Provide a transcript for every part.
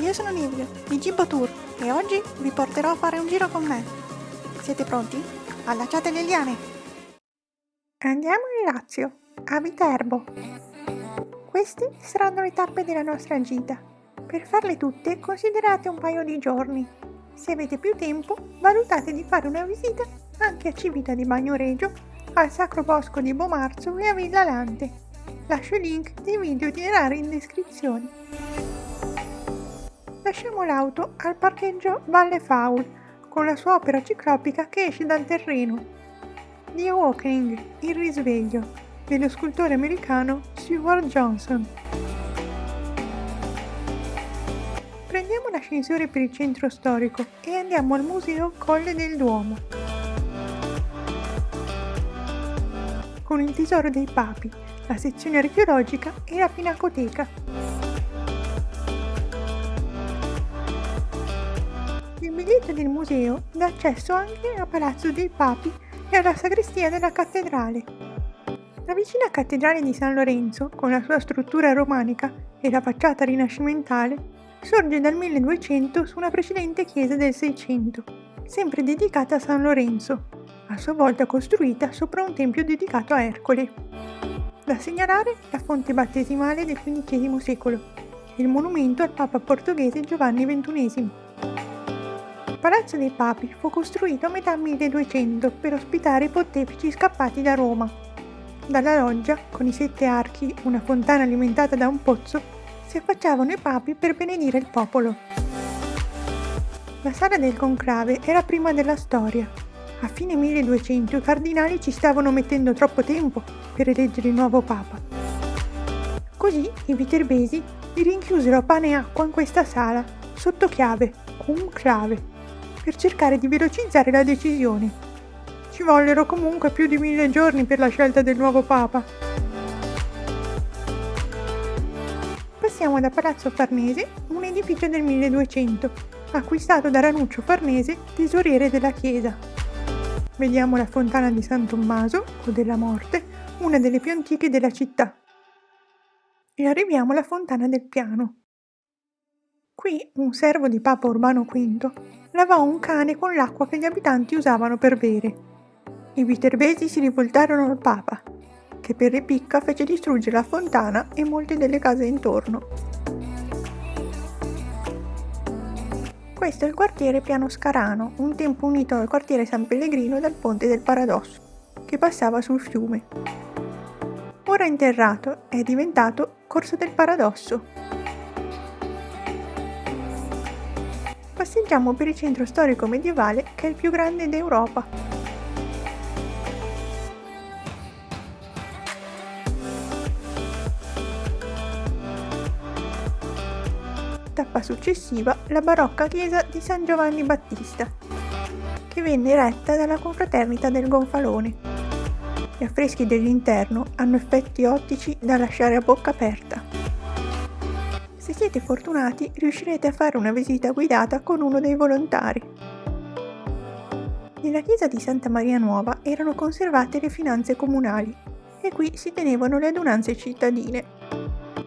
io sono Livia di Gibbo Tour e oggi vi porterò a fare un giro con me. Siete pronti? Allacciate le liane! Andiamo in Lazio, a Viterbo. Queste saranno le tappe della nostra gita. Per farle tutte considerate un paio di giorni. Se avete più tempo, valutate di fare una visita anche a Civita di Bagnoregio, al Sacro Bosco di Bomarzo e a Villa Lante. Lascio il link dei video itinerari in descrizione. Lasciamo l'auto al parcheggio Valle Faul con la sua opera ciclopica che esce dal terreno. The Awakening, il risveglio, dello scultore americano Seward Johnson. Prendiamo l'ascensore per il centro storico e andiamo al museo Colle del Duomo con il tesoro dei papi, la sezione archeologica e la pinacoteca. Il biglietto del museo dà accesso anche a Palazzo dei Papi e alla sagrestia della cattedrale. La vicina cattedrale di San Lorenzo, con la sua struttura romanica e la facciata rinascimentale, sorge dal 1200 su una precedente chiesa del 600, sempre dedicata a San Lorenzo, a sua volta costruita sopra un tempio dedicato a Ercole. Da segnalare la fonte battesimale del XV secolo e il monumento al Papa portoghese Giovanni XXI. Il Palazzo dei Papi fu costruito a metà 1200 per ospitare i pontefici scappati da Roma. Dalla loggia, con i 7 archi, una fontana alimentata da un pozzo, si affacciavano i papi per benedire il popolo. La sala del conclave era prima della storia. A fine 1200 i cardinali ci stavano mettendo troppo tempo per eleggere il nuovo papa. Così i viterbesi li rinchiusero a pane e acqua in questa sala, sotto chiave, conclave, per cercare di velocizzare la decisione. Ci vollero comunque più di 1000 giorni per la scelta del nuovo papa. Passiamo da Palazzo Farnese, un edificio del 1200, acquistato da Ranuccio Farnese, tesoriere della chiesa. Vediamo la fontana di San Tommaso, o della Morte, una delle più antiche della città. E arriviamo alla fontana del Piano. Qui un servo di Papa Urbano V lavò un cane con l'acqua che gli abitanti usavano per bere. I viterbesi si rivoltarono al Papa, che per ripicca fece distruggere la fontana e molte delle case intorno. Questo è il quartiere Piano Scarano, un tempo unito al quartiere San Pellegrino dal ponte del Paradosso, che passava sul fiume. Ora interrato, è diventato Corso del Paradosso. Passeggiamo per il centro storico medievale, che è il più grande d'Europa. Tappa successiva la barocca chiesa di San Giovanni Battista, che venne eretta dalla confraternita del Gonfalone. Gli affreschi dell'interno hanno effetti ottici da lasciare a bocca aperta. Se siete fortunati riuscirete a fare una visita guidata con uno dei volontari. Nella chiesa di Santa Maria Nuova erano conservate le finanze comunali e qui si tenevano le adunanze cittadine.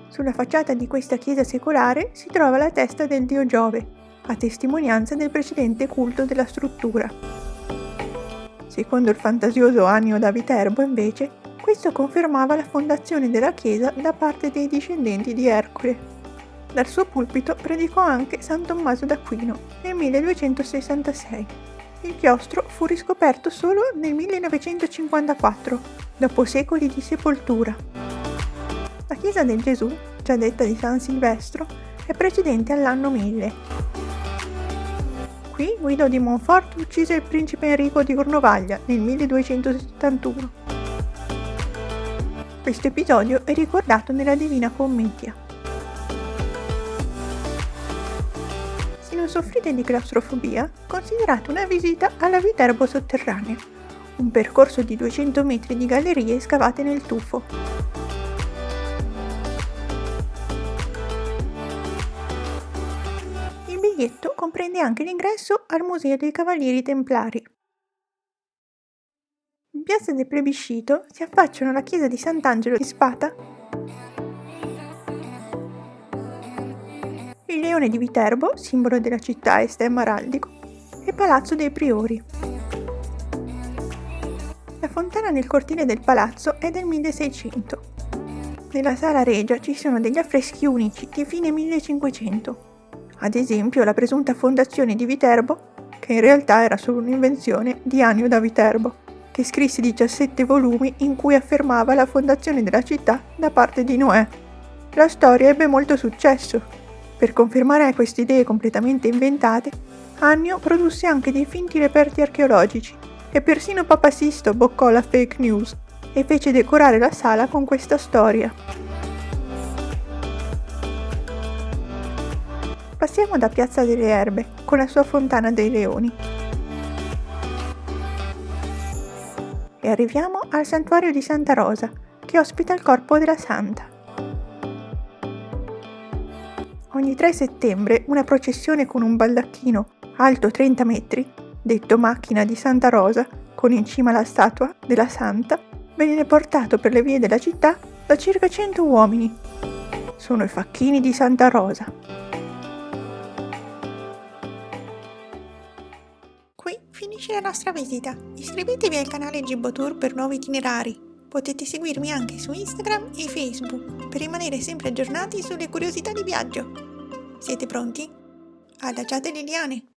Sulla facciata di questa chiesa secolare si trova la testa del dio Giove, a testimonianza del precedente culto della struttura. Secondo il fantasioso Annio da Viterbo, invece, questo confermava la fondazione della chiesa da parte dei discendenti di Ercole. Dal suo pulpito predicò anche San Tommaso d'Aquino nel 1266. Il chiostro fu riscoperto solo nel 1954, dopo secoli di sepoltura. La chiesa del Gesù, già detta di San Silvestro, è precedente all'anno 1000. Qui Guido di Montfort uccise il principe Enrico di Cornovaglia nel 1271. Questo episodio è ricordato nella Divina Commedia. Se non soffrite di claustrofobia, considerate una visita alla Viterbo sotterranea, un percorso di 200 metri di gallerie scavate nel tufo. Il biglietto comprende anche l'ingresso al Museo dei Cavalieri Templari. In piazza del Plebiscito si affacciano la chiesa di Sant'Angelo di Spata il Leone di Viterbo, simbolo della città e stemma araldico, e Palazzo dei Priori. La fontana nel cortile del palazzo è del 1600. Nella sala regia ci sono degli affreschi unici di fine 1500. Ad esempio la presunta fondazione di Viterbo, che in realtà era solo un'invenzione di Annio da Viterbo, che scrisse 17 volumi in cui affermava la fondazione della città da parte di Noè. La storia ebbe molto successo. Per confermare queste idee completamente inventate, Annio produsse anche dei finti reperti archeologici e persino Papa Sisto boccò la fake news e fece decorare la sala con questa storia. Passiamo da Piazza delle Erbe, con la sua Fontana dei Leoni. E arriviamo al Santuario di Santa Rosa, che ospita il corpo della Santa. Ogni 3 settembre una processione con un baldacchino alto 30 metri, detto Macchina di Santa Rosa, con in cima la statua della Santa, viene portato per le vie della città da circa 100 uomini. Sono i facchini di Santa Rosa. Qui finisce la nostra visita. Iscrivetevi al canale Gibbo Tour per nuovi itinerari. Potete seguirmi anche su Instagram e Facebook per rimanere sempre aggiornati sulle curiosità di viaggio. Siete pronti? Adagiate le liane!